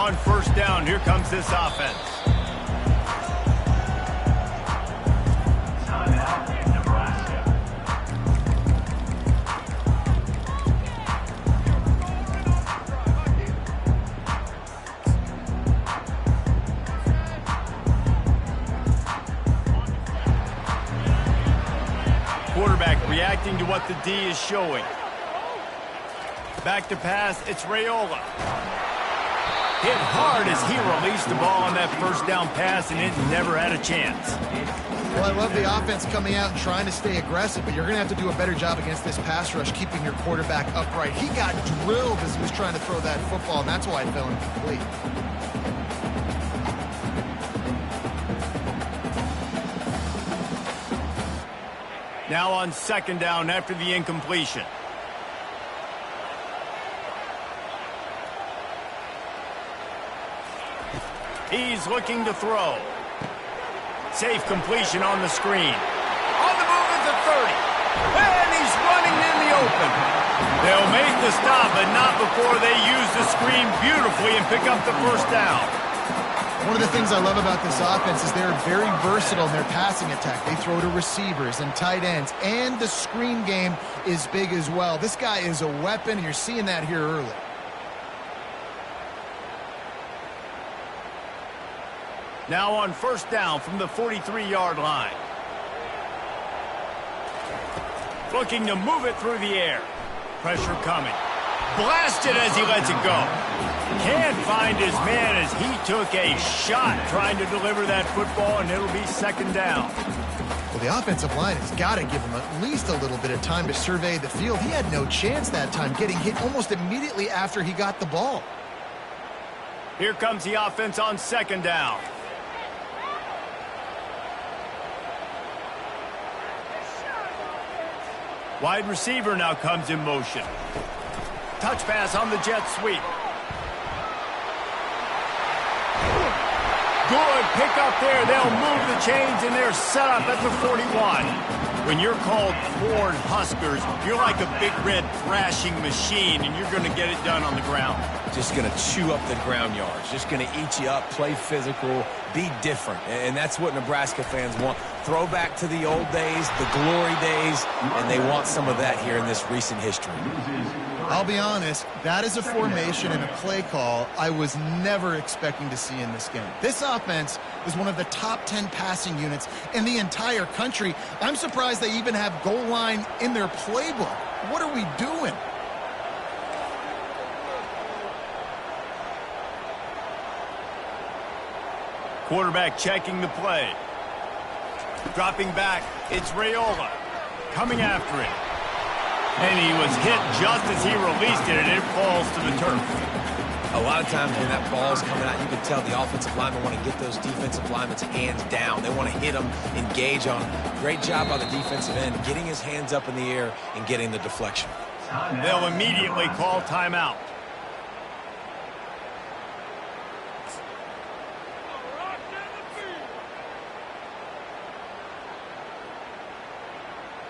On first down, here comes this offense. Quarterback reacting to what the D is showing. Back to pass, it's Raiola. Hit hard as he released the ball on that first down pass, and it never had a chance. Well, I love the offense coming out and trying to stay aggressive, but you're going to have to do a better job against this pass rush, keeping your quarterback upright. He got drilled as he was trying to throw that football, and that's why it fell incomplete. Now on second down after the incompletion. He's looking to throw. Safe completion on the screen. On the move at the 30. And he's running in the open. They'll make the stop, but not before they use the screen beautifully and pick up the first down. One of the things I love about this offense is they're very versatile in their passing attack. They throw to receivers and tight ends, and the screen game is big as well. This guy is a weapon, and you're seeing that here early. Now on first down from the 43-yard line. Looking to move it through the air. Pressure coming. Blasted as he lets it go. Can't find his man as he took a shot trying to deliver that football, and it'll be second down. Well, the offensive line has got to give him at least a little bit of time to survey the field. He had no chance that time, getting hit almost immediately after he got the ball. Here comes the offense on second down. Wide receiver now comes in motion. Touch pass on the jet sweep. Good pick up there. They'll move the chains, and they're set up at the 41. When you're called Corn Huskers, you're like a big red thrashing machine, and you're going to get it done on the ground. Just going to chew up the ground yards. Just going to eat you up, play physical, be different. And that's what Nebraska fans want. Throw back to the old days, the glory days, and they want some of that here in this recent history. I'll be honest, that is a formation and a play call I was never expecting to see in this game. This offense is one of the top 10 passing units in the entire country. I'm surprised they even have goal line in their playbook. What are we doing? Quarterback checking the play. Dropping back, it's Raiola. Coming after it. And he was hit just as he released it, and it falls to the turf. A lot of times when that ball's coming out, you can tell the offensive linemen want to get those defensive linemen's hands down. They want to hit them, engage on them. Great job by the defensive end, getting his hands up in the air and getting the deflection. They'll immediately call timeout.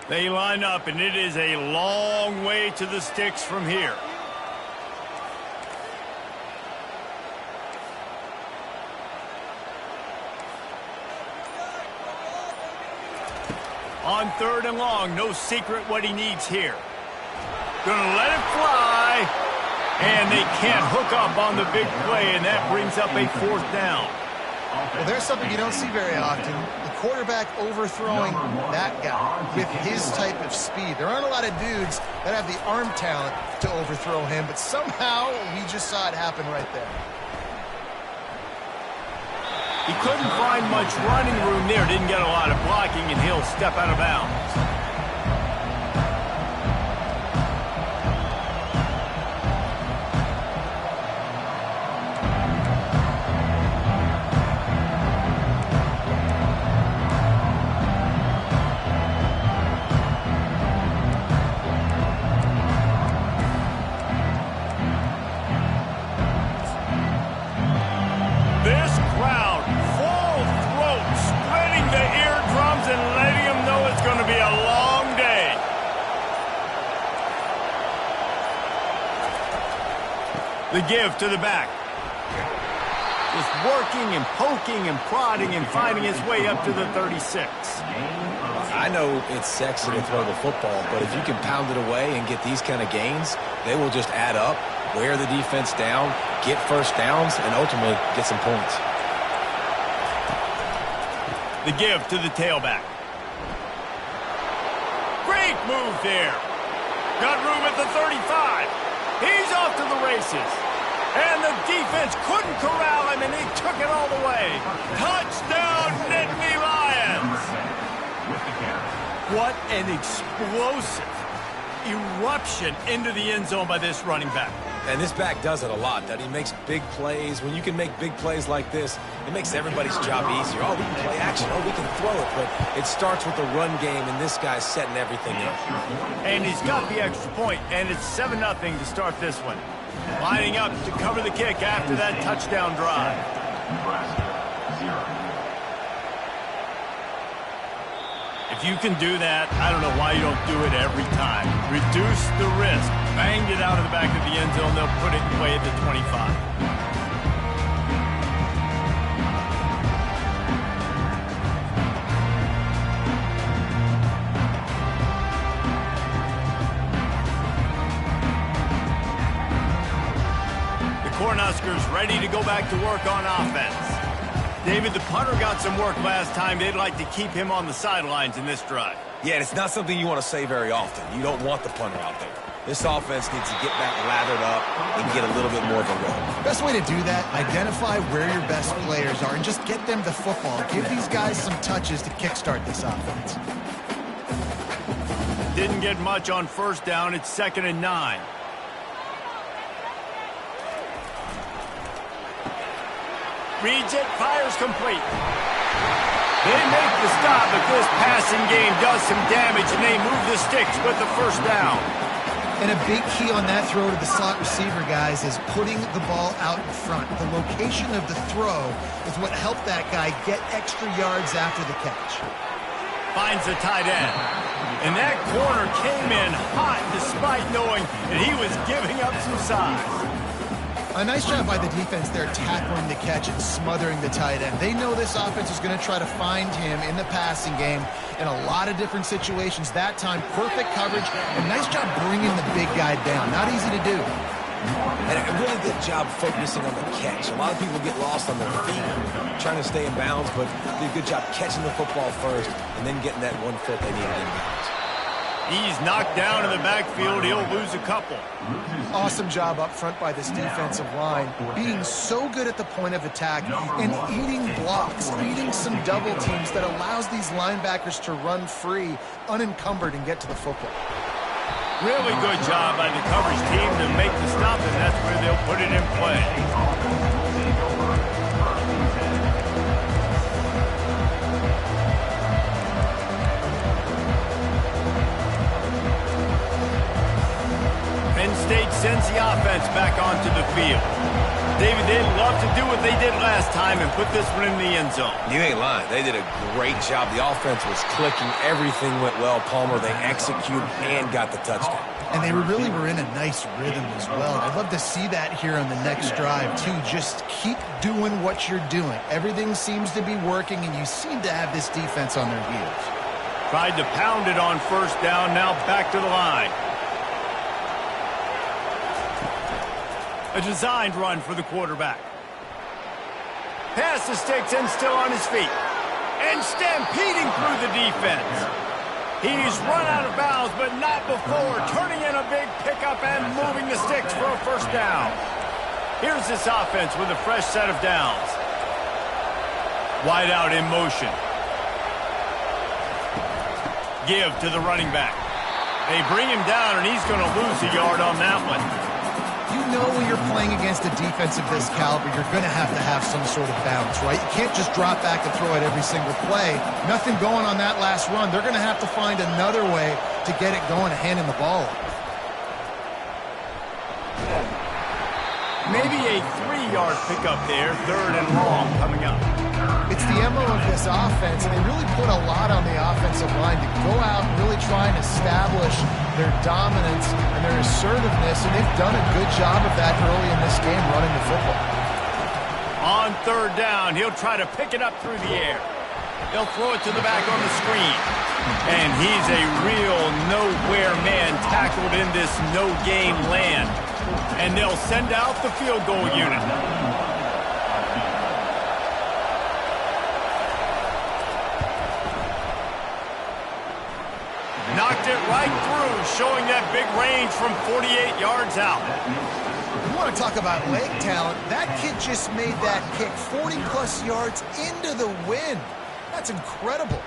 They line up, and it is a long way to the sticks from here. On third and long, no secret what he needs here. Gonna let it fly, and they can't hook up on the big play, and that brings up a fourth down. Well, there's something you don't see very often. The quarterback overthrowing that guy with his type of speed. There aren't a lot of dudes that have the arm talent to overthrow him, but somehow we just saw it happen right there. He couldn't find much running room there, didn't get a lot of blocking, and he'll step out of bounds. The give to the back. Just working and poking and prodding and finding his way up to the 36. I know it's sexy to throw the football, but if you can pound it away and get these kind of gains, they will just add up, wear the defense down, get first downs, and ultimately get some points. The give to the tailback. Great move there. Got room at the 35. He's off to the races. And the defense couldn't corral him, and he took it all the way. Touchdown, Nittany Lions! What an explosive eruption into the end zone by this running back. And this back does it a lot, that he makes big plays. When you can make big plays like this, it makes everybody's job easier. Oh, we can play action. Oh, we can throw it. But it starts with the run game, and this guy's setting everything up. And he's got the extra point, and it's 7-0 to start this one. Lining up to cover the kick after that touchdown drive. If you can do that, I don't know why you don't do it every time. Reduce the risk. Banged it out of the back of the end zone. They'll put it away at the 25. Cornhuskers ready to go back to work on offense. David, the punter got some work last time. They'd like to keep him on the sidelines in this drive. Yeah, it's not something you want to say very often. You don't want the punter out there. This offense needs to get back lathered up and get a little bit more of a run. Best way to do that, identify where your best players are and just get them the football. Give these guys some touches to kickstart this offense. Didn't get much on first down. It's 2nd and 9. Reads it, fires complete. They make the stop, but this passing game does some damage, and they move the sticks with the first down. And a big key on that throw to the slot receiver, guys, is putting the ball out in front. The location of the throw is what helped that guy get extra yards after the catch. Finds the tight end. And that corner came in hot despite knowing that he was giving up some size. A nice job by the defense there tackling the catch and smothering the tight end. They know this offense is going to try to find him in the passing game in a lot of different situations. That time, perfect coverage, and nice job bringing the big guy down. Not easy to do. And a really good job focusing on the catch. A lot of people get lost on their feet, trying to stay in bounds, but did a good job catching the football first and then getting that 1 foot they needed in bounds. He's knocked down in the backfield. He'll lose a couple. Awesome job up front by this defensive line, being so good at the point of attack and eating blocks, eating some double teams that allows these linebackers to run free, unencumbered, and get to the football. Really good job by the coverage team to make the stop, and that's where they'll put it in play. State sends the offense back onto the field. David, they'd love to do what they did last time and put this one in the end zone. You ain't lying. They did a great job. The offense was clicking. Everything went well. Palmer, they executed and got the touchdown. And they really were in a nice rhythm as well. I'd love to see that here on the next drive, too. Just keep doing what you're doing. Everything seems to be working, and you seem to have this defense on their heels. Tried to pound it on first down. Now back to the line. A designed run for the quarterback. Pass the sticks and still on his feet. And stampeding through the defense. He's run out of bounds, but not before. Turning in a big pickup and moving the sticks for a first down. Here's this offense with a fresh set of downs. Wide out in motion. Give to the running back. They bring him down, and he's going to lose a yard on that one. You know when you're playing against a defense of this caliber, you're going to have some sort of bounce, right? You can't just drop back and throw it every single play. Nothing going on that last run. They're going to have to find another way to get it going and handing the ball off. Maybe a 3-yard pickup there, 3rd and long coming up. It's the MO of this offense, and they really put a lot on the offensive line to go out and really try and establish their dominance and their assertiveness, and they've done a good job of that early in this game running the football. On third down, he'll try to pick it up through the air. They'll throw it to the back on the screen. And he's a real nowhere man tackled in this no-game land. And they'll send out the field goal unit. Knocked it right through, showing that big range from 48 yards out. You want to talk about leg talent? That kid just made that kick 40-plus yards into the wind. That's incredible.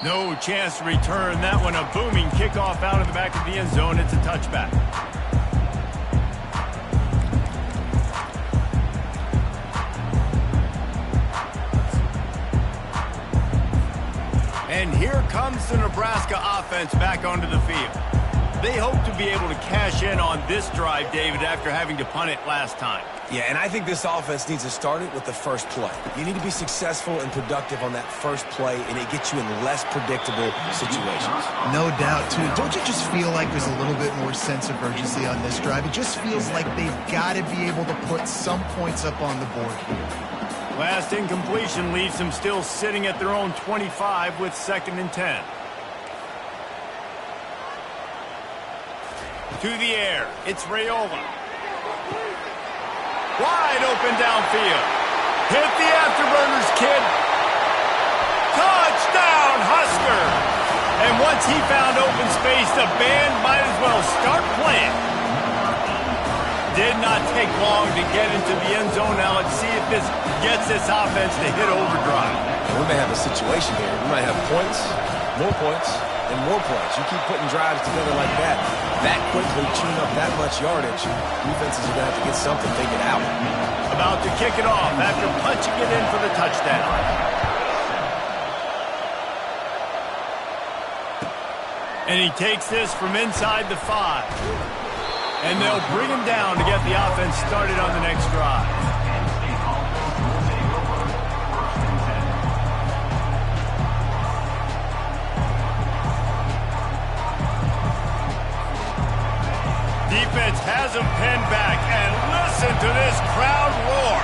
No chance to return that one. A booming kickoff out of the back of the end zone. It's a touchback. And here comes the Nebraska offense back onto the field. They hope to be able to cash in on this drive, David, after having to punt it last time. Yeah, and I think this offense needs to start it with the first play. You need to be successful and productive on that first play, and it gets you in less predictable situations. No doubt, too. Don't you just feel like there's a little bit more sense of urgency on this drive? It just feels like they've got to be able to put some points up on the board here. Last incompletion leaves them still sitting at their own 25 with 2nd and 10. To the air, it's Raiola. Wide open downfield. Hit the afterburners, kid. Touchdown, Husker. And once he found open space, the band might as well start playing. Did not take long to get into the end zone. Now let's see if this gets this offense to hit overdrive. We may have a situation here. We might have points, more points, and more points. You keep putting drives together like that quickly, tune up that much yardage, defenses are going to have to get something figured out. About to kick it off after punching it in for the touchdown. And he takes this from inside the 5. And they'll bring him down to get the offense started on the next drive. Defense has him pinned back, and listen to this crowd roar.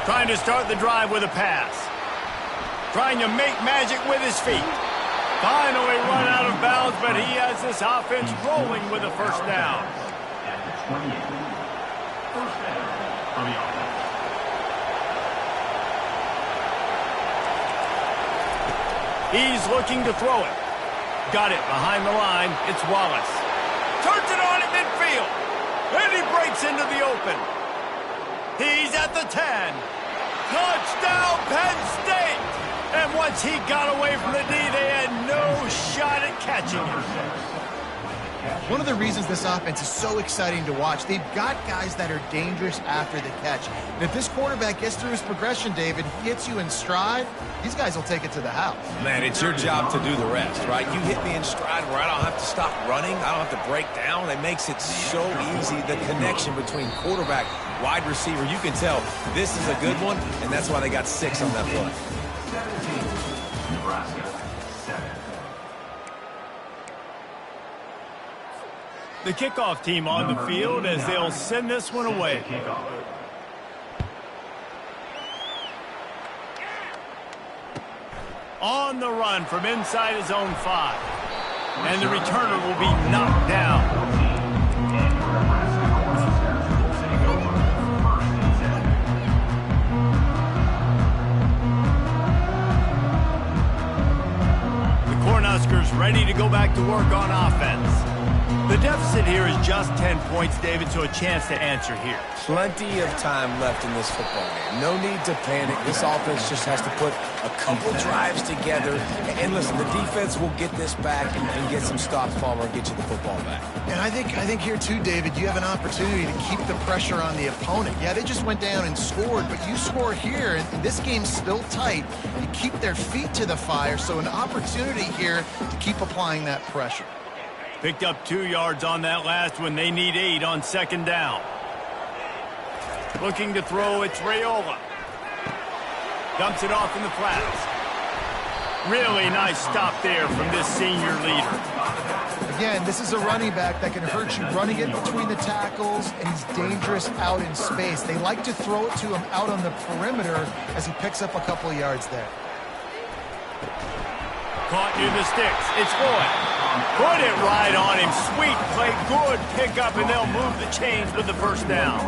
Trying to start the drive with a pass. Trying to make magic with his feet. Finally run out of bounds, but he has this offense rolling with a first down. He's looking to throw it. Got it behind the line. It's Wallace. Turns it on at midfield. And he breaks into the open. He's at the 10. Touchdown, Penn State! And once he got away from the D, they had no shot at catching him. One of the reasons this offense is so exciting to watch, they've got guys that are dangerous after the catch. And if this quarterback gets through his progression, David, he hits you in stride, these guys will take it to the house. Man, it's your job to do the rest, right? You hit me in stride where I don't have to stop running. I don't have to break down. It makes it so easy, the connection between quarterback, wide receiver. You can tell this is a good one, and that's why they got 6 on that play. The kickoff team on the field as they'll send this one away. On the run from inside his own 5. And the returner will be knocked down. Cornhuskers ready to go back to work on offense. The deficit here is just 10 points, David, so a chance to answer here. Plenty of time left in this football game. No need to panic. This offense just has to put a couple drives together. And listen, the defense will get this back and get some stops, Palmer, and get you the football back. And I think here too, David, you have an opportunity to keep the pressure on the opponent. Yeah, they just went down and scored, but you score here, and this game's still tight. You keep their feet to the fire, so an opportunity here to keep applying that pressure. Picked up 2 yards on that last one. They need 8 on 2nd down. Looking to throw, it's Raiola. Dumps it off in the flats. Really nice stop there from this senior leader. Again, this is a running back that can hurt you running it between the tackles, and he's dangerous out in space. They like to throw it to him out on the perimeter as he picks up a couple of yards there. Caught near the sticks. It's Boyd. Put it right on him. Sweet play. Good pickup, and they'll move the chains with the first down.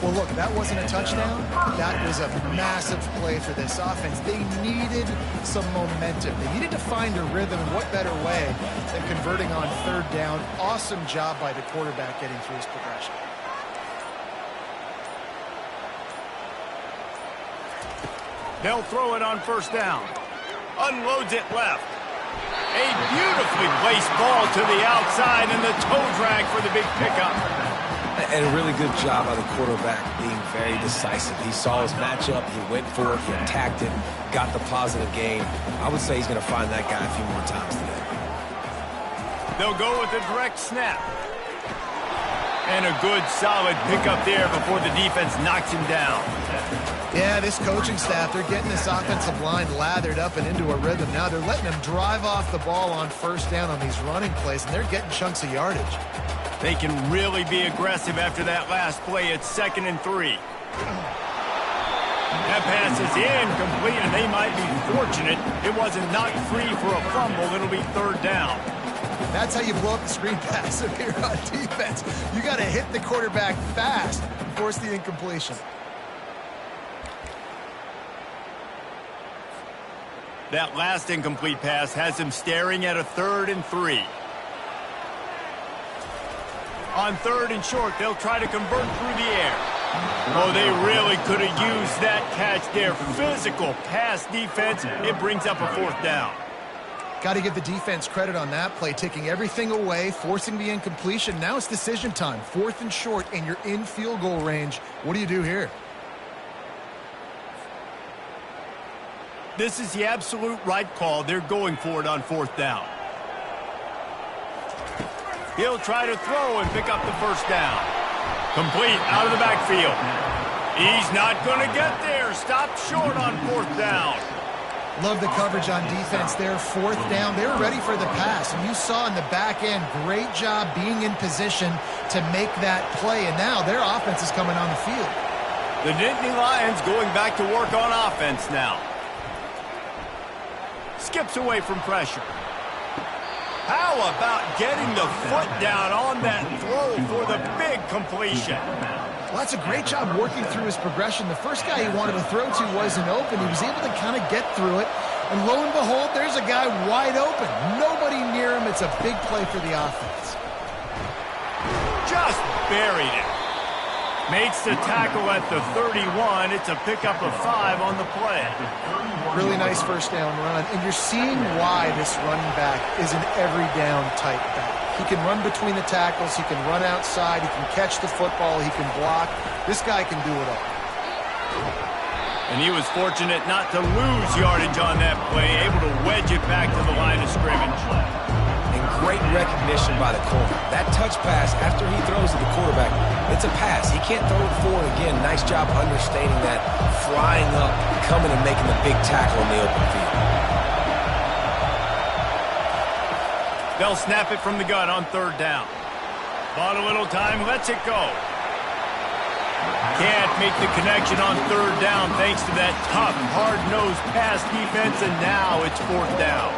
Well, look, that wasn't a touchdown. That was a massive play for this offense. They needed some momentum. They needed to find a rhythm, and what better way than converting on third down. Awesome job by the quarterback getting through his progression. They'll throw it on first down. Unloads it left. A beautifully placed ball to the outside, and the toe drag for the big pickup. And a really good job by the quarterback being very decisive. He saw his matchup, he went for it, he attacked it, got the positive gain. I would say he's going to find that guy a few more times today. They'll go with a direct snap. And a good, solid pickup there before the defense knocks him down. Yeah, this coaching staff, they're getting this offensive line lathered up and into a rhythm. Now they're letting them drive off the ball on first down on these running plays, and they're getting chunks of yardage. They can really be aggressive after that last play. It's 2nd and 3. That pass is incomplete, and they might be fortunate it wasn't knocked free for a fumble. It'll be 3rd down. That's how you blow up the screen pass if you're on defense. You got to hit the quarterback fast and force the incompletion. That last incomplete pass has him staring at a 3rd and 3. On 3rd and short, they'll try to convert through the air. Oh, they really could have used that catch there. Physical pass defense. It brings up a 4th down. Got to give the defense credit on that play, taking everything away, forcing the incompletion. Now it's decision time. 4th and short, and you're in field goal range. What do you do here? This is the absolute right call. They're going for it on 4th down. He'll try to throw and pick up the first down. Complete out of the backfield. He's not going to get there. Stopped short on 4th down. Love the coverage on defense there. 4th down. They were ready for the pass. And you saw in the back end, great job being in position to make that play. And now their offense is coming on the field. The Nittany Lions going back to work on offense now. Skips away from pressure. How about getting the foot down on that throw for the big completion? Well, that's a great job working through his progression. The first guy he wanted to throw to wasn't open. He was able to kind of get through it. And lo and behold, there's a guy wide open. Nobody near him. It's a big play for the offense. Just buried it. Makes the tackle at the 31. It's a pickup of 5 on the play. Really nice first down run. And you're seeing why this running back is an every down type back. He can run between the tackles. He can run outside. He can catch the football. He can block. This guy can do it all. And he was fortunate not to lose yardage on that play, able to wedge it back to the line of scrimmage. And great recognition by the corner. That touch pass after he throws to the quarterback, it's a pass. He can't throw it forward again. Nice job understanding that, flying up, coming and making the big tackle in the open field. They'll snap it from the gun on 3rd down. Bought a little time, lets it go. Can't make the connection on 3rd down thanks to that tough, hard-nosed pass defense, and now it's 4th down.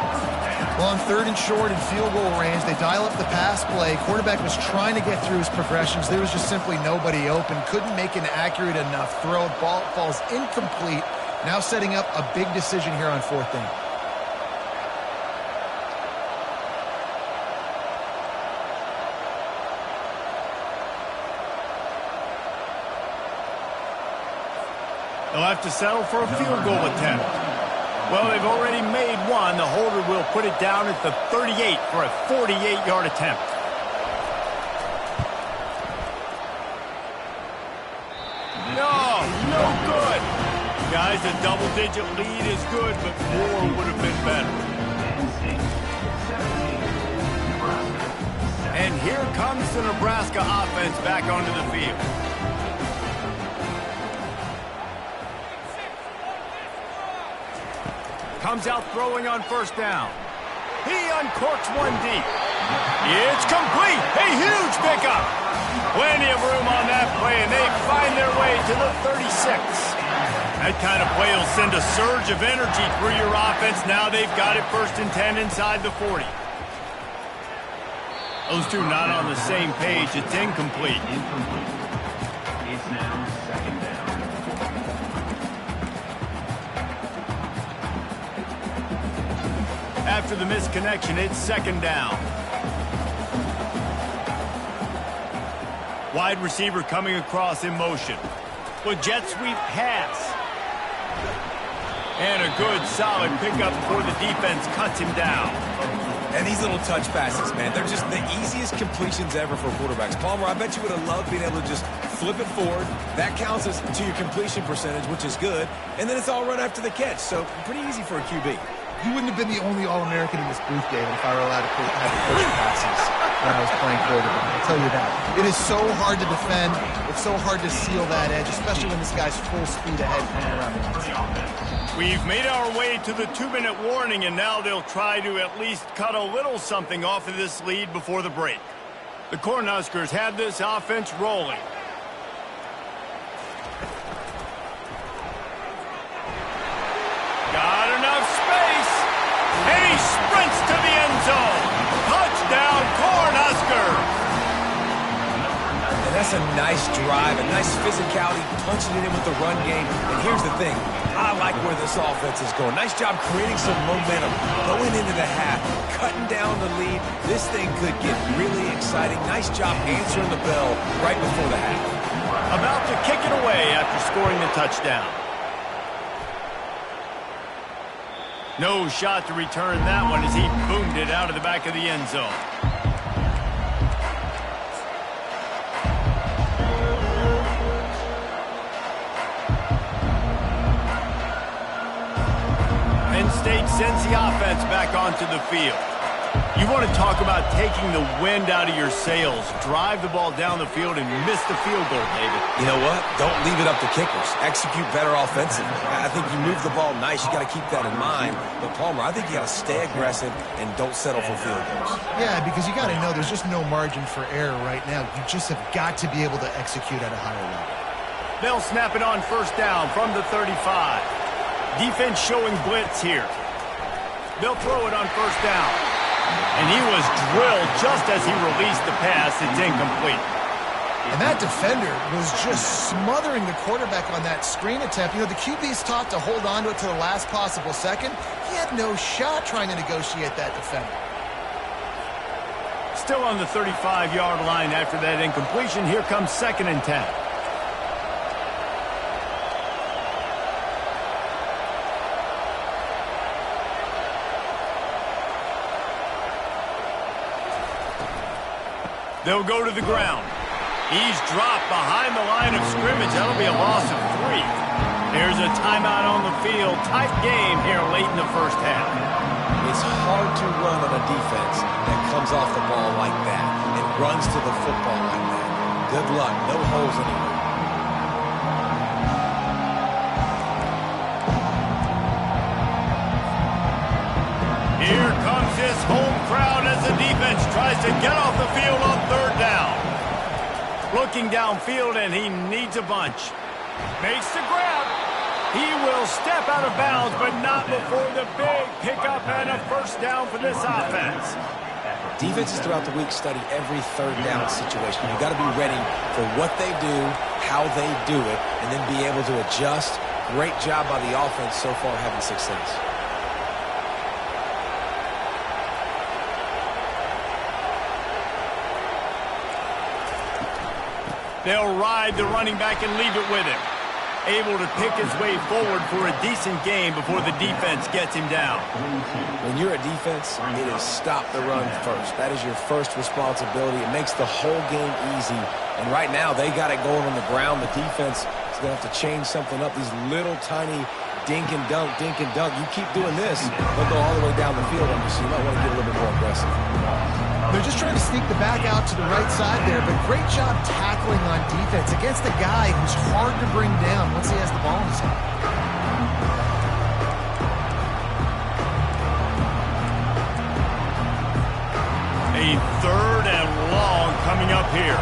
Well, on 3rd and short and field goal range, they dial up the pass play. Quarterback was trying to get through his progressions. There was just simply nobody open. Couldn't make an accurate enough throw. Ball falls incomplete. Now setting up a big decision here on 4th down. They'll have to settle for a field goal attempt. Well, they've already made one. The holder will put it down at the 38 for a 48-yard attempt. No good. Guys, a double-digit lead is good, but more would have been better. And here comes the Nebraska offense back onto the field. comes out throwing on first down. He uncorks one deep. It's complete. A huge pickup. Plenty of room on that play, and they find their way to the 36. That kind of play will send a surge of energy through your offense. Now they've got it 1st and 10 inside the 40. Those two not on the same page. It's incomplete. It's now 2nd down. After the misconnection, it's 2nd down. Wide receiver coming across in motion. With jet sweep pass. And a good, solid pickup before the defense cuts him down. And these little touch passes, man, they're just the easiest completions ever for quarterbacks. Palmer, I bet you would have loved being able to just flip it forward. That counts as to your completion percentage, which is good. And then it's all run after the catch, so pretty easy for a QB. You wouldn't have been the only All-American in this booth, David, if I were allowed to have the push passes when I was playing quarterback. I'll tell you that. It is so hard to defend. It's so hard to seal that edge, especially when this guy's full speed ahead coming around the outside. We've made our way to the 2-minute warning, and now they'll try to at least cut a little something off of this lead before the break. The Cornhuskers have this offense rolling. Got enough space, and he sprints to the end zone. Touchdown, Cornhuskers! And that's a nice drive, a nice physicality, punching it in with the run game. And here's the thing, I like where this offense is going. Nice job creating some momentum, going into the half, cutting down the lead. This thing could get really exciting. Nice job answering the bell right before the half. About to kick it away after scoring the touchdown. No shot to return that one as he boomed it out of the back of the end zone. Penn State sends the offense back onto the field. You want to talk about taking the wind out of your sails. Drive the ball down the field and miss the field goal, David. You know what? Don't leave it up to kickers. Execute better offensively. I think you move the ball nice. You got to keep that in mind. But, Palmer, I think you got to stay aggressive and don't settle for field goals. Yeah, because you got to know there's just no margin for error right now. You just have got to be able to execute at a higher level. They'll snap it on first down from the 35. Defense showing blitz here. They'll throw it on first down. And he was drilled just as he released the pass. It's incomplete. And that defender was just smothering the quarterback on that screen attempt. You know, the QB's taught to hold on to it to the last possible second. He had no shot trying to negotiate that defender. Still on the 35-yard line after that incompletion. Here comes 2nd and 10. They'll go to the ground. He's dropped behind the line of scrimmage. That'll be a loss of 3. There's a timeout on the field. Tight game here late in the first half. It's hard to run on a defense that comes off the ball like that and runs to the football like that. Good luck. No holes anywhere. Here comes his home crowd as the defense tries to get off the field on 3rd down. Looking downfield, and he needs a bunch. Makes the grab. He will step out of bounds, but not before the big pickup and a first down for this offense. Defenses throughout the week study every 3rd down situation. You got to be ready for what they do, how they do it, and then be able to adjust. Great job by the offense so far having success. They'll ride the running back and leave it with him. Able to pick his way forward for a decent game before the defense gets him down. When you're a defense, it is stop the run first. That is your first responsibility. It makes the whole game easy. And right now, they got it going on the ground. The defense is going to have to change something up. These little tiny dink and dunk, dink and dunk. You keep doing this, they'll go all the way down the field on you, so you might want to get a little bit more aggressive. They're just trying to sneak the back out to the right side there, but great job tackling on defense against a guy who's hard to bring down once he has the ball in his hand. A 3rd and long coming up here.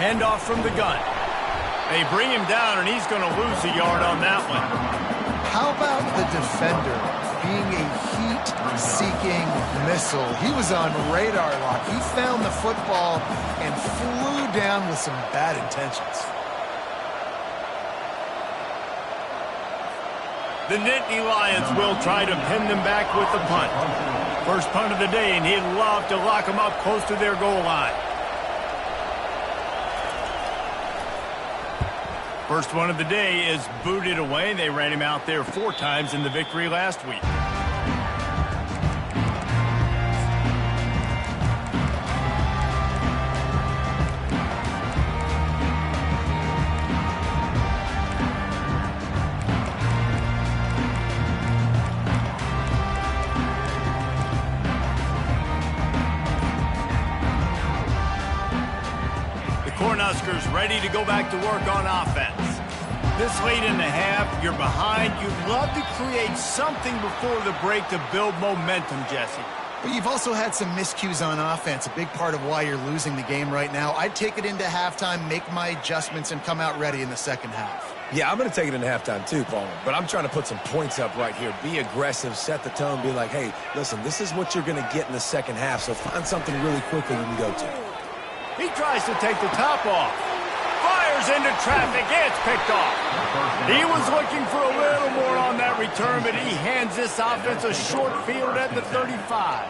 Handoff from the gun. They bring him down, and he's going to lose a yard on that one. How about the defender being a heat-seeking missile? He was on radar lock. He found the football and flew down with some bad intentions. The Nittany Lions will try to pin them back with the punt. First punt of the day, and he'd love to lock them up close to their goal line. First one of the day is booted away. They ran him out there 4 times in the victory last week. Cornhuskers ready to go back to work on offense. This late in the half, you're behind. You'd love to create something before the break to build momentum, Jesse. But you've also had some miscues on offense, a big part of why you're losing the game right now. I'd take it into halftime, make my adjustments, and come out ready in the second half. Yeah, I'm going to take it into halftime too, Paul. But I'm trying to put some points up right here. Be aggressive, set the tone, be like, hey, listen, this is what you're going to get in the second half, so find something really quickly when you go to. He tries to take the top off. Fires into traffic. It's picked off. He was looking for a little more on that return, but he hands this offense a short field at the 35.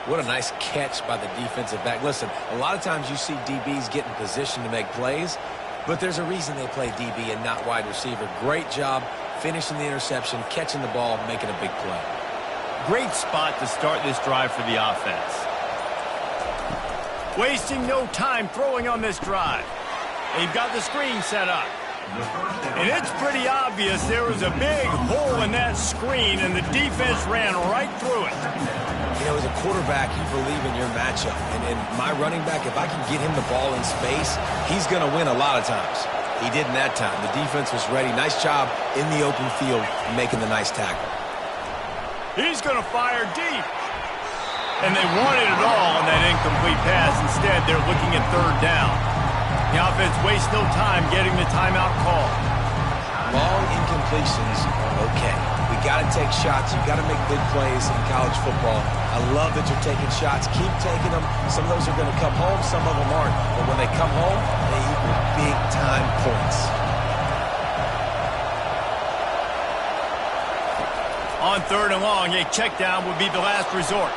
What a nice catch by the defensive back. Listen, a lot of times you see DBs get in position to make plays, but there's a reason they play DB and not wide receiver. Great job finishing the interception, catching the ball, making a big play. Great spot to start this drive for the offense. Wasting no time throwing on this drive. They've got the screen set up. And it's pretty obvious there was a big hole in that screen, and the defense ran right through it. You know, as a quarterback, you believe in your matchup. And my running back, if I can get him the ball in space, he's going to win a lot of times. He did in that time. The defense was ready. Nice job in the open field making the nice tackle. He's going to fire deep. And they wanted it all on that incomplete pass. Instead, they're looking at 3rd down. The offense wastes no time getting the timeout call. Long incompletions are okay. We got to take shots. You got to make big plays in college football. I love that you're taking shots. Keep taking them. Some of those are going to come home. Some of them aren't. But when they come home, they equal big-time points. On 3rd and long, a check down would be the last resort.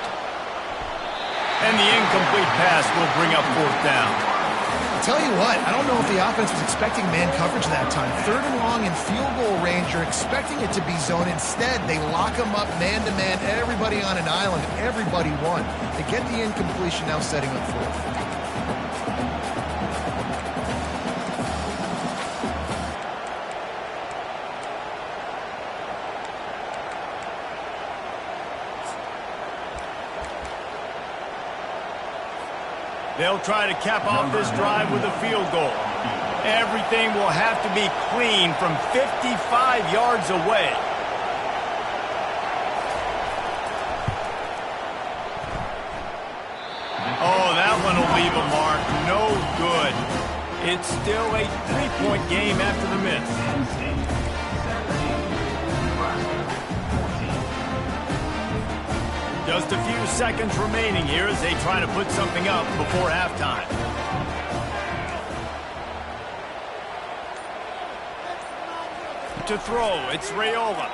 And the incomplete pass will bring up 4th down. I'll tell you what, I don't know if the offense was expecting man coverage that time. 3rd and long in field goal range, you're expecting it to be zone. Instead, they lock them up man-to-man, everybody on an island, everybody won. They get the incompletion, now setting up 4th. They'll try to cap off this drive with a field goal. Everything will have to be clean from 55 yards away. Oh, that one will leave a mark. No good. It's still a 3-point game after the miss. Just a few seconds remaining here as they try to put something up before halftime. To throw, it's Raiola.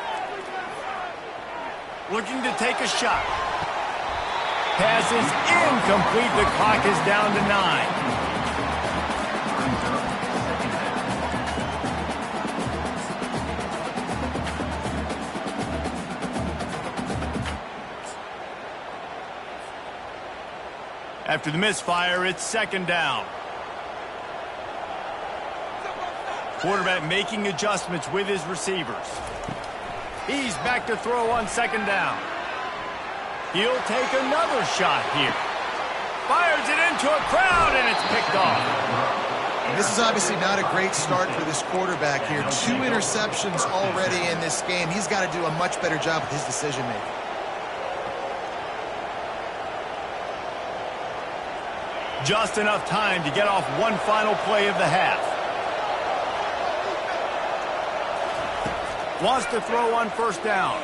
Looking to take a shot. Pass is incomplete. The clock is down to 9. After the misfire, it's 2nd down. Quarterback making adjustments with his receivers. He's back to throw on 2nd down. He'll take another shot here. Fires it into a crowd, and it's picked off. And this is obviously not a great start for this quarterback here. 2 interceptions already in this game. He's got to do a much better job with his decision-making. Just enough time to get off one final play of the half. Wants to throw on first down.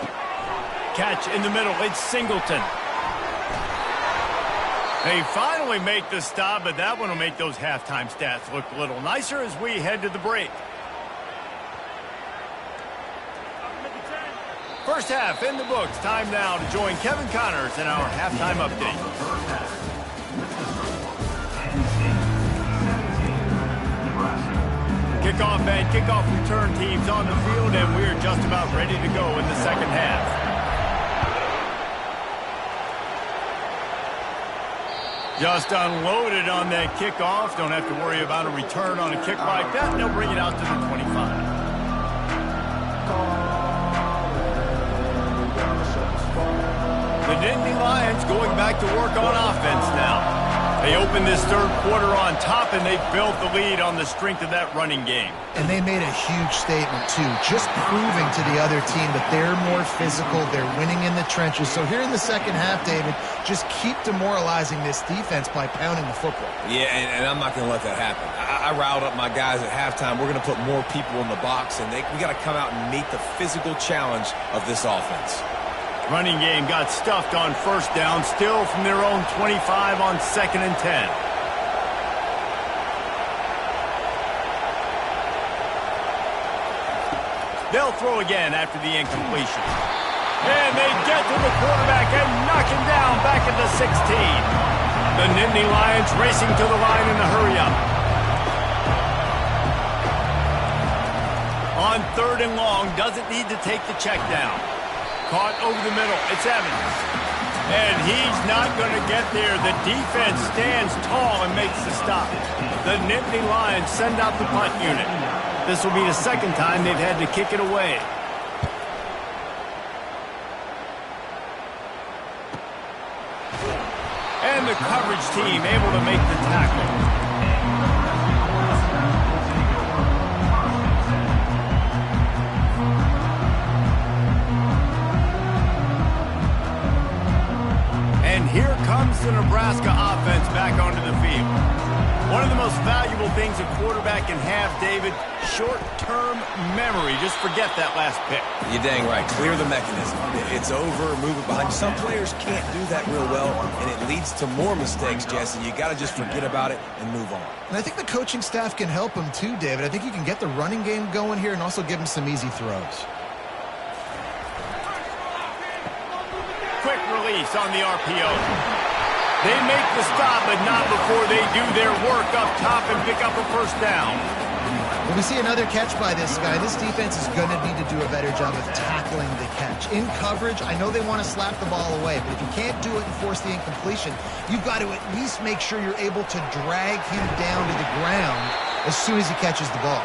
Catch in the middle. It's Singleton. They finally make the stop, but that one will make those halftime stats look a little nicer as we head to the break. First half in the books. Time now to join Kevin Connors in our halftime update. Kickoff and kickoff return teams on the field, and we're just about ready to go in the second half. Just unloaded on that kickoff. Don't have to worry about a return on a kick like that. They'll bring it out to the 25. The Nittany Lions going back to work on offense now. They opened this third quarter on top, and they built the lead on the strength of that running game. And they made a huge statement, too, just proving to the other team that they're more physical, they're winning in the trenches. So here in the second half, David, just keep demoralizing this defense by pounding the football. Yeah, and I'm not going to let that happen. I riled up my guys at halftime. We're going to put more people in the box, and we got to come out and meet the physical challenge of this offense. Running game got stuffed on first down, still from their own 25 on 2nd and 10. They'll throw again after the incompletion. And they get to the quarterback and knock him down back at the 16. The Nittany Lions racing to the line in a hurry-up. On 3rd and long, doesn't need to take the check down. Caught over the middle. It's Evans. And he's not going to get there. The defense stands tall and makes the stop. The Nittany Lions send out the punt unit. This will be the second time they've had to kick it away. And the coverage team able to make the tackle. And here comes the Nebraska offense back onto the field. One of the most valuable things a quarterback can have, David, short-term memory. Just forget that last pick. You're dang right. Clear the mechanism. It's over, move it behind. Some players can't do that real well, and it leads to more mistakes, Jesse. You got to just forget about it and move on. And I think the coaching staff can help him too, David. I think you can get the running game going here and also give him some easy throws. Quick release on the RPO. They make the stop, but not before they do their work up top and pick up a first down. When we see another catch by this guy, this defense is going to need to do a better job of tackling the catch. In coverage, I know they want to slap the ball away, but if you can't do it and force the incompletion, you've got to at least make sure you're able to drag him down to the ground as soon as he catches the ball.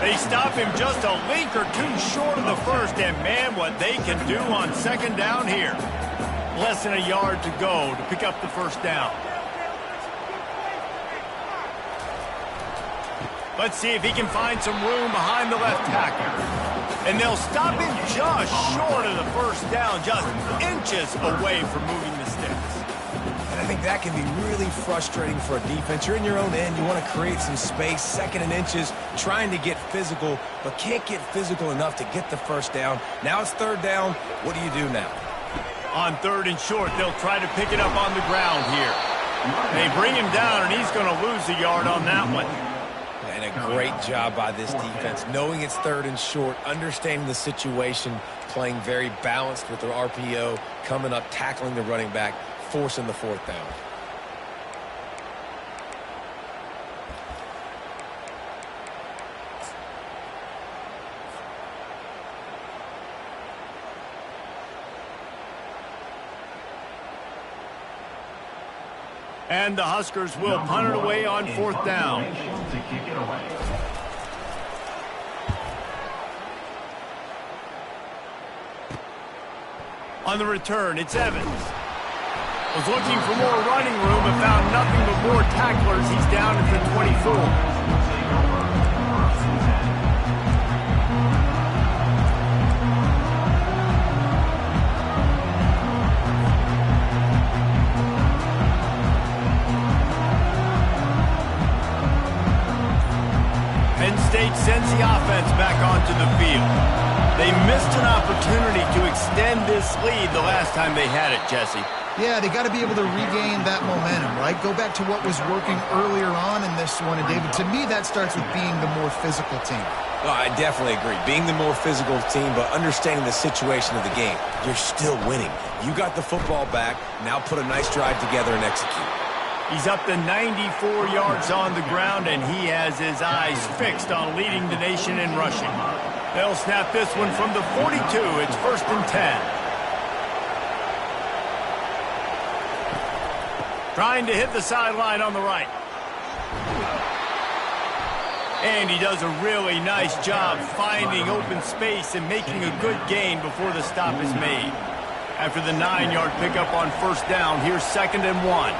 They stop him just a link or two short of the first, and man, what they can do on second down here. Less than a yard to go to pick up the first down. Let's see if he can find some room behind the left tackle. And they'll stop him just short of the first down, just inches away from moving the sticks. And I think that can be really frustrating for a defense. You're in your own end. You want to create some space, 2nd and inches, trying to get physical, but can't get physical enough to get the first down. Now it's 3rd down. What do you do now? On 3rd and short, they'll try to pick it up on the ground here. They bring him down, and he's going to lose a yard on that one. And a great job by this defense, knowing it's 3rd and short, understanding the situation, playing very balanced with their RPO, coming up, tackling the running back, forcing the 4th down. And the Huskers will punt it away on 4th down. On the return, it's Evans. Was looking for more running room, but found nothing but more tacklers. He's down at the 24. the offense back onto the field. They missed an opportunity to extend this lead the last time they had it, Jesse. Yeah, they got to be able to regain that momentum, right? Go back to what was working earlier on in this one. And, David, to me, that starts with being the more physical team. Oh, I definitely agree. Being the more physical team, but understanding the situation of the game. You're still winning. You got the football back. Now put a nice drive together and execute. He's up to 94 yards on the ground, and he has his eyes fixed on leading the nation in rushing. They'll snap this one from the 42. It's 1st and 10. Trying to hit the sideline on the right. And he does a really nice job finding open space and making a good gain before the stop is made. After the 9-yard pickup on 1st down, here's 2nd and 1.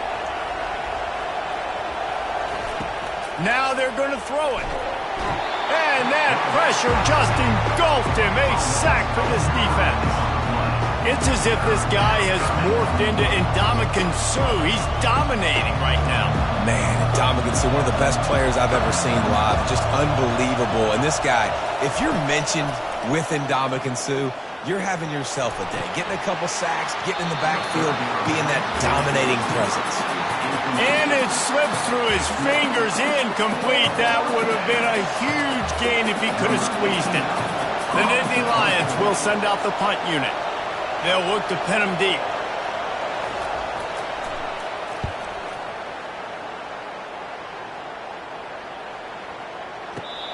Now they're going to throw it. And that pressure just engulfed him. A sack for this defense. It's as if this guy has morphed into Ndamukong Suh. He's dominating right now. Man, Ndamukong Suh, one of the best players I've ever seen live. Just unbelievable. And this guy, if you're mentioned with Ndamukong Suh, you're having yourself a day. Getting a couple sacks, getting in the backfield, being that dominating presence. And it slips through his fingers, incomplete. That would have been a huge gain if he could have squeezed it. The Nittany Lions will send out the punt unit. They'll look to pin him deep.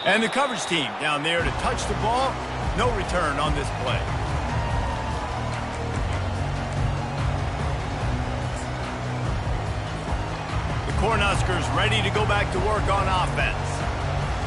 And the coverage team down there to touch the ball. No return on this play. The Cornhuskers ready to go back to work on offense.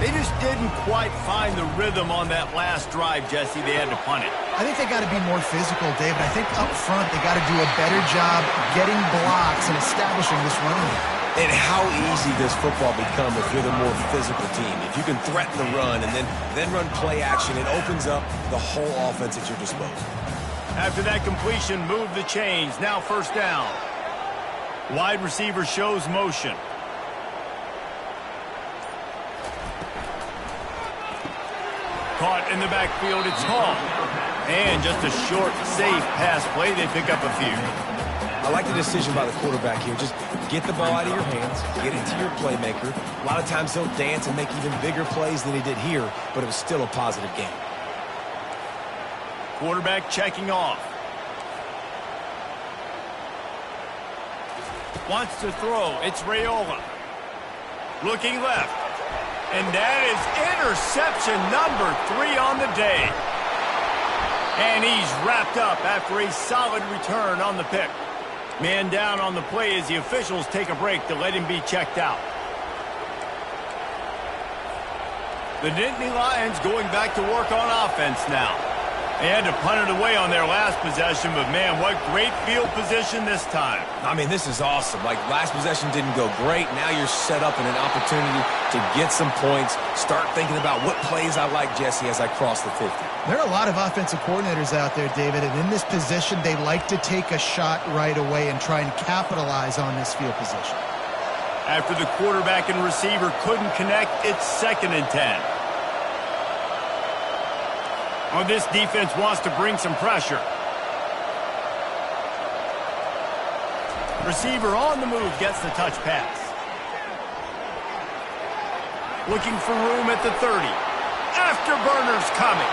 They just didn't quite find the rhythm on that last drive, Jesse. They had to punt it. I think they got to be more physical, David. I think up front they got to do a better job getting blocks and establishing this running game. And how easy does football become if you're the more physical team? If you can threaten the run and then run play action, it opens up the whole offense at your disposal. After that completion, move the chains. Now 1st down. Wide receiver shows motion. Caught in the backfield, it's Hall. And just a short, safe pass play. They pick up a few. I like the decision by the quarterback here. Just get the ball out of your hands, get it to your playmaker. A lot of times he'll dance and make even bigger plays than he did here, but it was still a positive game. Quarterback checking off. Wants to throw. It's Raiola. Looking left. And that is interception number 3 on the day. And he's wrapped up after a solid return on the pick. Man down on the play as the officials take a break to let him be checked out. The Nittany Lions going back to work on offense now. They had to punt it away on their last possession, but man, what great field position this time. I mean, this is awesome. Like, last possession didn't go great. Now you're set up in an opportunity to get some points. Start thinking about what plays I like, Jesse, as I cross the 50. There are a lot of offensive coordinators out there, David, and in this position, they like to take a shot right away and try and capitalize on this field position. After the quarterback and receiver couldn't connect, it's 2nd and 10. Well, this defense wants to bring some pressure. Receiver on the move gets the touch pass. Looking for room at the 30. Afterburners coming.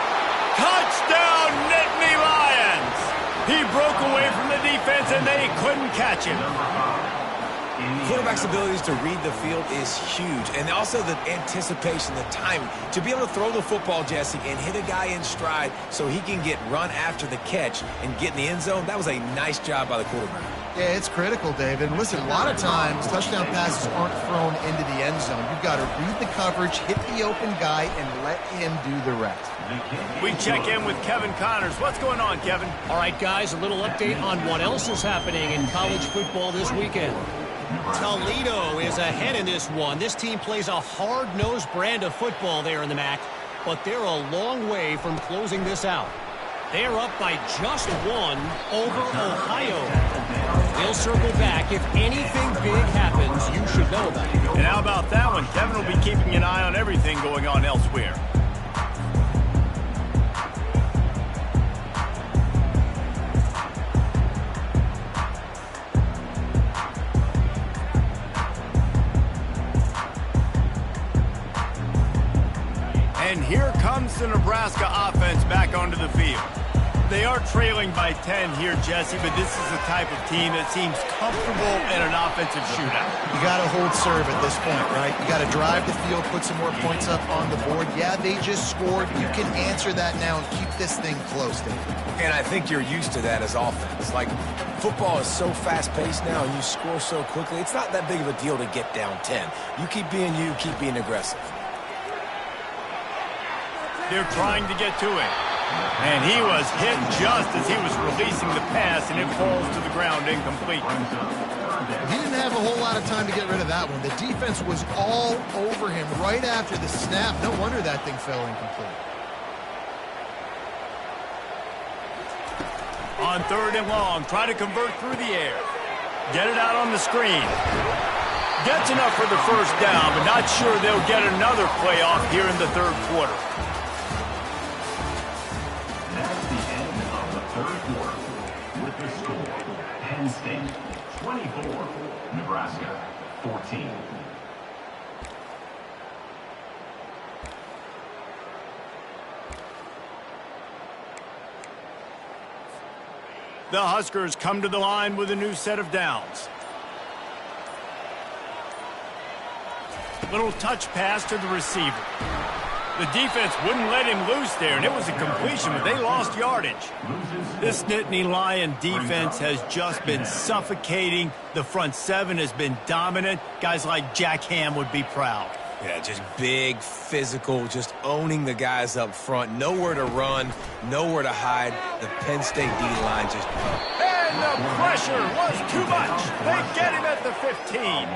Touchdown, Nittany Lions! He broke away from the defense and they couldn't catch him. Quarterback's abilities to read the field is huge. And also the anticipation, the timing. To be able to throw the football, Jesse, and hit a guy in stride so he can get run after the catch and get in the end zone, that was a nice job by the quarterback. Yeah, it's critical, David. Listen, a lot of times touchdown passes aren't thrown into the end zone. You've got to read the coverage, hit the open guy, and let him do the rest. We check in with Kevin Connors. What's going on, Kevin? All right, guys, a little update on what else is happening in college football this weekend. Toledo is ahead in this one. This team plays a hard-nosed brand of football there in the MAC, but they're a long way from closing this out. They're up by just 1 over Ohio. They'll circle back. If anything big happens, you should know about it. And how about that one? Kevin will be keeping an eye on everything going on elsewhere. field. They are trailing by 10 here, Jesse, but this is the type of team that seems comfortable in an offensive shootout. You got to hold serve at this point, right? You got to drive the field, put some more points up on the board. Yeah, they just scored. You can answer that now and keep this thing close, Dave. And I think you're used to that as offense. Like, football is so fast-paced now and you score so quickly, it's not that big of a deal to get down 10. You keep being you, keep being aggressive. They're trying to get to it. And he was hit just as he was releasing the pass, and it falls to the ground incomplete. He didn't have a whole lot of time to get rid of that one. The defense was all over him right after the snap. No wonder that thing fell incomplete. On 3rd and long, try to convert through the air. Get it out on the screen. Gets enough for the first down, but not sure they'll get another playoff here in the 3rd quarter. That's the end of the 3rd quarter. With the score, Penn State 24, Nebraska 14. The Huskers come to the line with a new set of downs. Little touch pass to the receiver. The defense wouldn't let him loose there, and it was a completion, but they lost yardage. This Nittany Lion defense has just been suffocating. The front 7 has been dominant. Guys like Jack Ham would be proud. Yeah, just big, physical, just owning the guys up front. Nowhere to run, nowhere to hide. The Penn State D-line just... And the pressure was too much. They get him at the 15.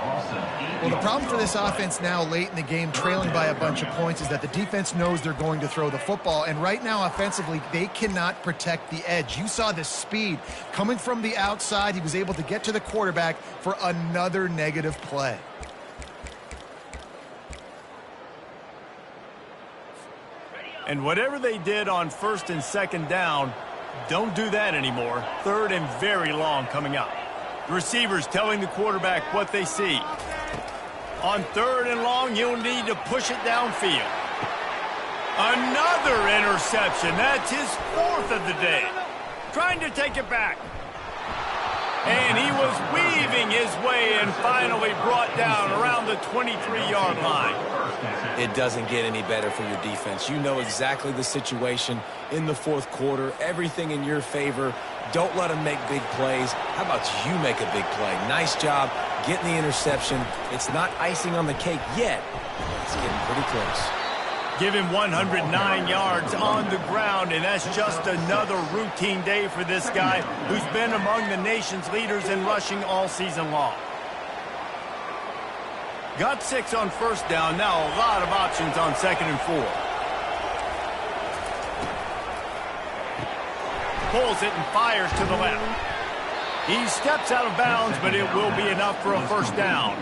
Well, the problem for this offense now late in the game, trailing by a bunch of points, is that the defense knows they're going to throw the football. And right now, offensively, they cannot protect the edge. You saw the speed coming from the outside. He was able to get to the quarterback for another negative play. And whatever they did on 1st and 2nd down, don't do that anymore. 3rd and very long coming up. The receivers telling the quarterback what they see. On 3rd and long, you'll need to push it downfield. Another interception. That's his 4th of the day. Trying to take it back. And he was weaving his way and finally brought down around the 23-yard line. It doesn't get any better for your defense. You know exactly the situation in the 4th quarter. Everything in your favor. Don't let them make big plays. How about you make a big play? Nice job getting the interception. It's not icing on the cake yet. It's getting pretty close. Give him 109 yards on the ground, and that's just another routine day for this guy who's been among the nation's leaders in rushing all season long. Got 6 on 1st down. Now a lot of options on 2nd and 4. Pulls it and fires to the left. He steps out of bounds, but it will be enough for a 1st down.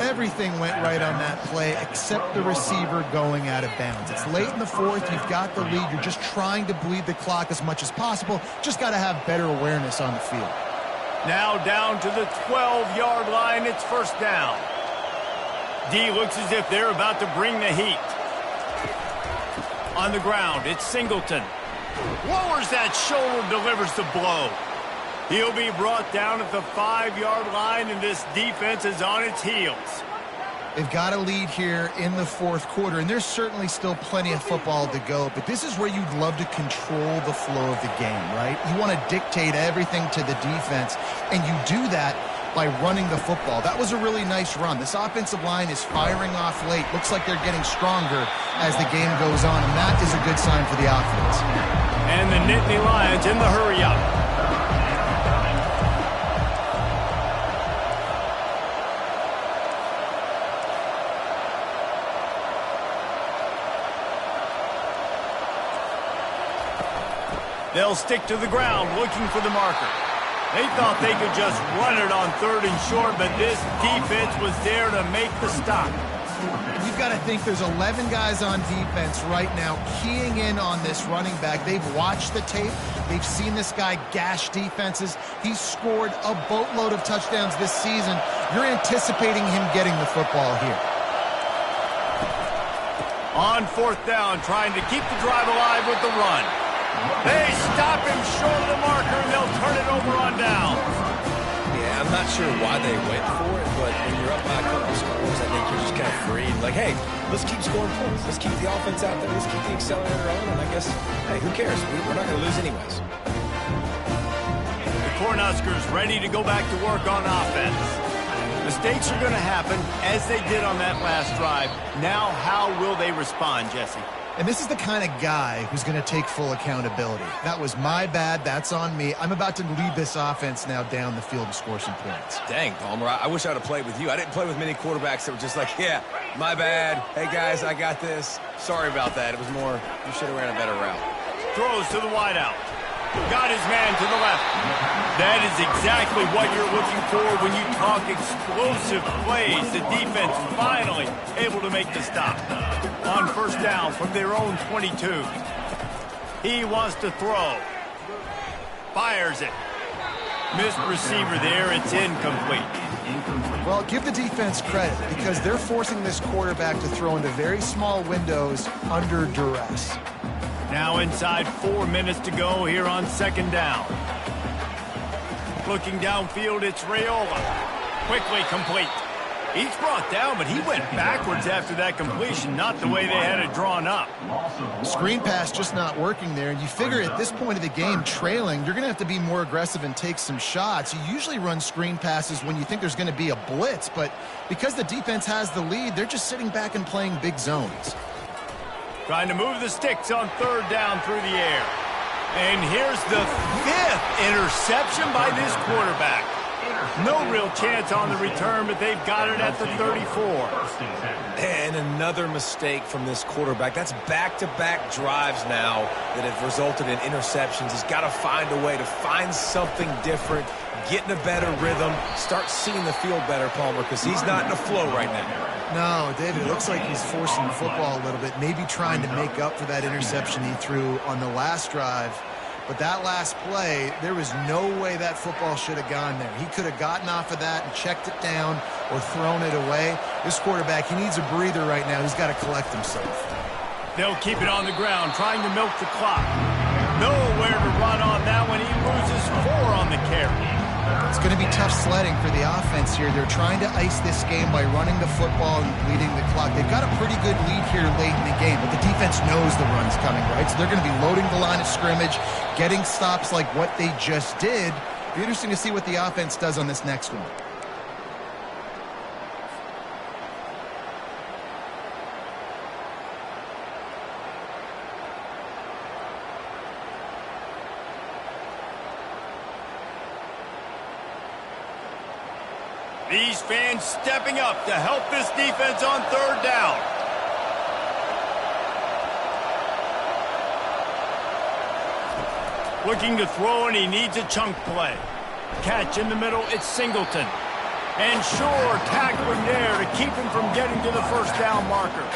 Everything went right on that play except the receiver going out of bounds. It's late in the 4th. You've got the lead. You're just trying to bleed the clock as much as possible. Just got to have better awareness on the field. Now down to the 12-yard line. It's 1st down. D looks as if they're about to bring the heat. On the ground, it's Singleton. Lowers that shoulder, delivers the blow. He'll be brought down at the 5-yard line, and this defense is on its heels. They've got a lead here in the 4th quarter, and there's certainly still plenty of football to go, but this is where you'd love to control the flow of the game, right? You want to dictate everything to the defense, and you do that by running the football. That was a really nice run. This offensive line is firing off late. Looks like they're getting stronger as the game goes on, and that is a good sign for the offense. And the Nittany Lions in the hurry-up. They'll stick to the ground looking for the marker. They thought they could just run it on 3rd and short, but this defense was there to make the stop. You've got to think there's 11 guys on defense right now keying in on this running back. They've watched the tape. They've seen this guy gash defenses. He's scored a boatload of touchdowns this season. You're anticipating him getting the football here. On 4th down, trying to keep the drive alive with the run. They stop him short of the marker, and they'll turn it over on down. Yeah, I'm not sure why they went for it, but when you're up by a couple of scores, I think you're just kind of free. Like, hey, let's keep scoring points. Let's keep the offense out there. Let's keep the accelerator on, and I guess, hey, who cares? We're not going to lose anyways. The Cornhuskers ready to go back to work on offense. Mistakes are going to happen, as they did on that last drive. Now, how will they respond, Jesse? And this is the kind of guy who's going to take full accountability. That was my bad. That's on me. I'm about to lead this offense now down the field to score some points. Dang, Palmer, I wish I would have played with you. I didn't play with many quarterbacks that were just like, yeah, my bad. Hey, guys, I got this. Sorry about that. It was more, you should have ran a better route. Throws to the wideout. Got his man to the left. That is exactly what you're looking for when you talk explosive plays. The defense finally able to make the stop. On first down from their own 22. He wants to throw. Fires it. Missed receiver there. It's incomplete. Well, give the defense credit because they're forcing this quarterback to throw into very small windows under duress. Now inside 4 minutes to go here on second down. Looking downfield, it's Raiola. Quickly complete. He's brought down, but he went backwards after that completion, not the way they had it drawn up. Screen pass just not working there. And you figure at this point of the game, trailing, you're going to have to be more aggressive and take some shots. You usually run screen passes when you think there's going to be a blitz, but because the defense has the lead, they're just sitting back and playing big zones. Trying to move the sticks on third down through the air. And here's the 5th interception by this quarterback. No real chance on the return, but they've got it at the 34. And another mistake from this quarterback. That's back-to-back drives now that have resulted in interceptions. He's got to find a way to find something different, get in a better rhythm, start seeing the field better, Palmer, because he's not in a flow right now. No, David, it looks like he's forcing the football a little bit, maybe trying to make up for that interception he threw on the last drive. But that last play, there was no way that football should have gone there. He could have gotten off of that and checked it down or thrown it away. This quarterback, he needs a breather right now. He's got to collect himself. They'll keep it on the ground, trying to milk the clock. Nowhere to run on that one. He loses 4 on the carry. It's going to be tough sledding for the offense here. They're trying to ice this game by running the football and leading the clock. They've got a pretty good lead here late in the game, but the defense knows the run's coming, right? So they're going to be loading the line of scrimmage, getting stops like what they just did. It'll be interesting to see what the offense does on this next one. These fans stepping up to help this defense on third down. Looking to throw, and he needs a chunk play. Catch in the middle, it's Singleton. And Shore tackling there to keep him from getting to the first down marker.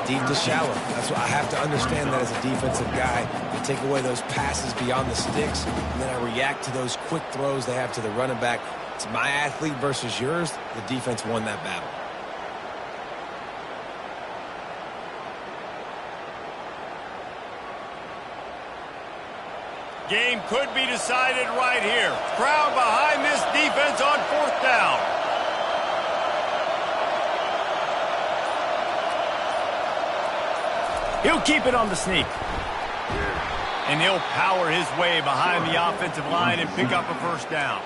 Deep to shallow. That's what I have to understand that as a defensive guy. I take away those passes beyond the sticks, and then I react to those quick throws they have to the running back. It's my athlete versus yours. The defense won that battle. Game could be decided right here. Crowd behind this defense on fourth down. He'll keep it on the sneak. And he'll power his way behind the offensive line and pick up a first down.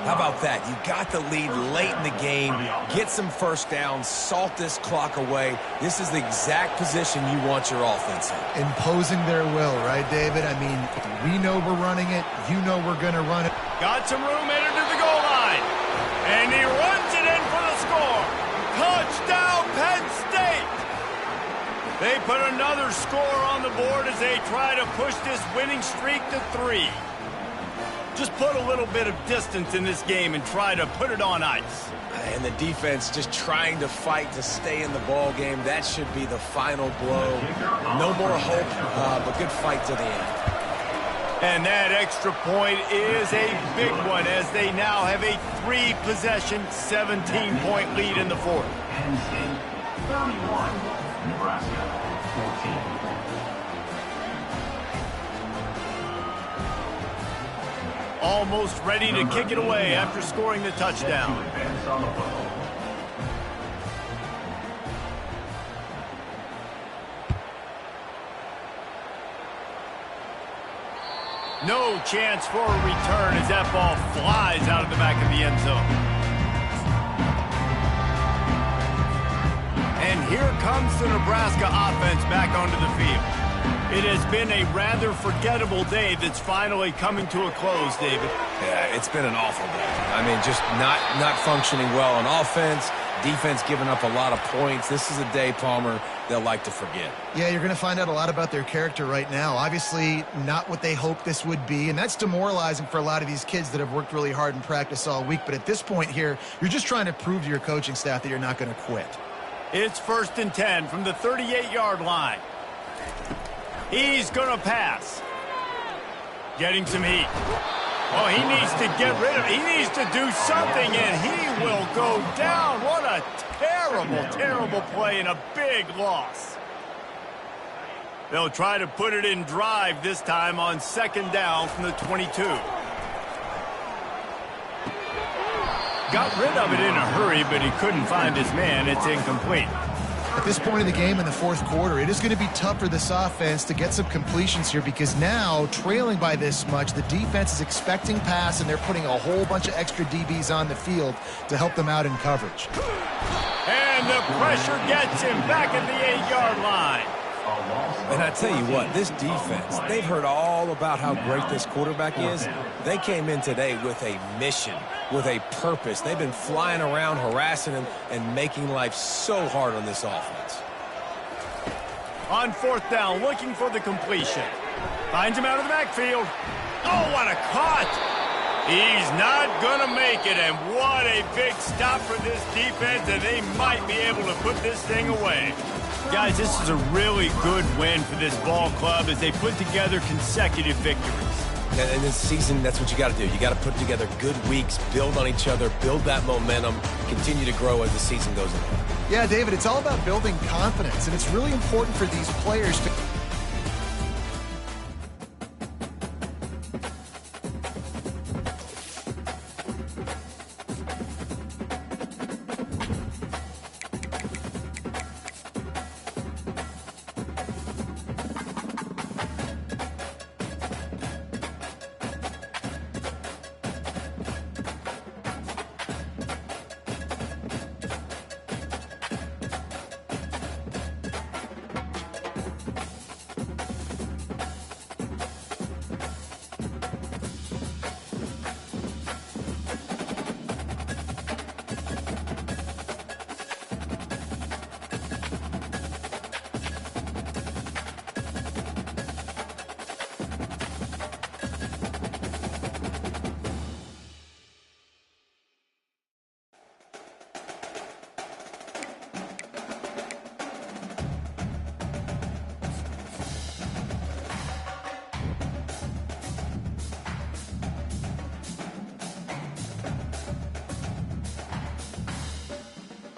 How about that? You got the lead late in the game. Get some first downs. Salt this clock away. This is the exact position you want your offense in. Imposing their will, right, David? I mean, we know we're running it. You know we're going to run it. Got some room headed to the goal line. And he runs it in for the score. Touchdown, Penn State! They put another score on the board as they try to push this winning streak to 3. Just put a little bit of distance in this game and try to put it on ice. And the defense just trying to fight to stay in the ball game. That should be the final blow. No more hope, but good fight to the end. And that extra point is a big one as they now have a 3-possession, 17-point lead in the fourth. Penn State 31, Nebraska 14. Almost ready to kick it away after scoring the touchdown. No chance for a return as that ball flies out of the back of the end zone. And here comes the Nebraska offense back onto the field. It has been a rather forgettable day that's finally coming to a close, David. Yeah, it's been an awful day. I mean, just not functioning well on offense. Defense giving up a lot of points. This is a day, Palmer, they'll like to forget. Yeah, you're going to find out a lot about their character right now. Obviously, not what they hoped this would be, and that's demoralizing for a lot of these kids that have worked really hard in practice all week. But at this point here, you're just trying to prove to your coaching staff that you're not going to quit. It's 1st and 10 from the 38-yard line. He's going to pass. Getting some heat. Oh, he needs to get rid of it. He needs to do something, and he will go down. What a terrible, terrible play and a big loss. They'll try to put it in drive this time on 2nd down from the 22. Got rid of it in a hurry, but he couldn't find his man. It's incomplete. At this point in the game in the 4th quarter, it is going to be tough for this offense to get some completions here because now, trailing by this much, the defense is expecting pass, and they're putting a whole bunch of extra DBs on the field to help them out in coverage. And the pressure gets him back at the 8-yard line. And I tell you what, this defense, they've heard all about how great this quarterback is. They came in today with a mission, with a purpose. They've been flying around, harassing him, and making life so hard on this offense. On 4th down, looking for the completion. Finds him out of the backfield. Oh, what a cut! He's not going to make it, and what a big stop for this defense, and they might be able to put this thing away. Guys, this is a really good win for this ball club as they put together consecutive victories. And in this season, that's what you got to do. You got to put together good weeks, build on each other, build that momentum, continue to grow as the season goes on. Yeah, David, it's all about building confidence, and it's really important for these players to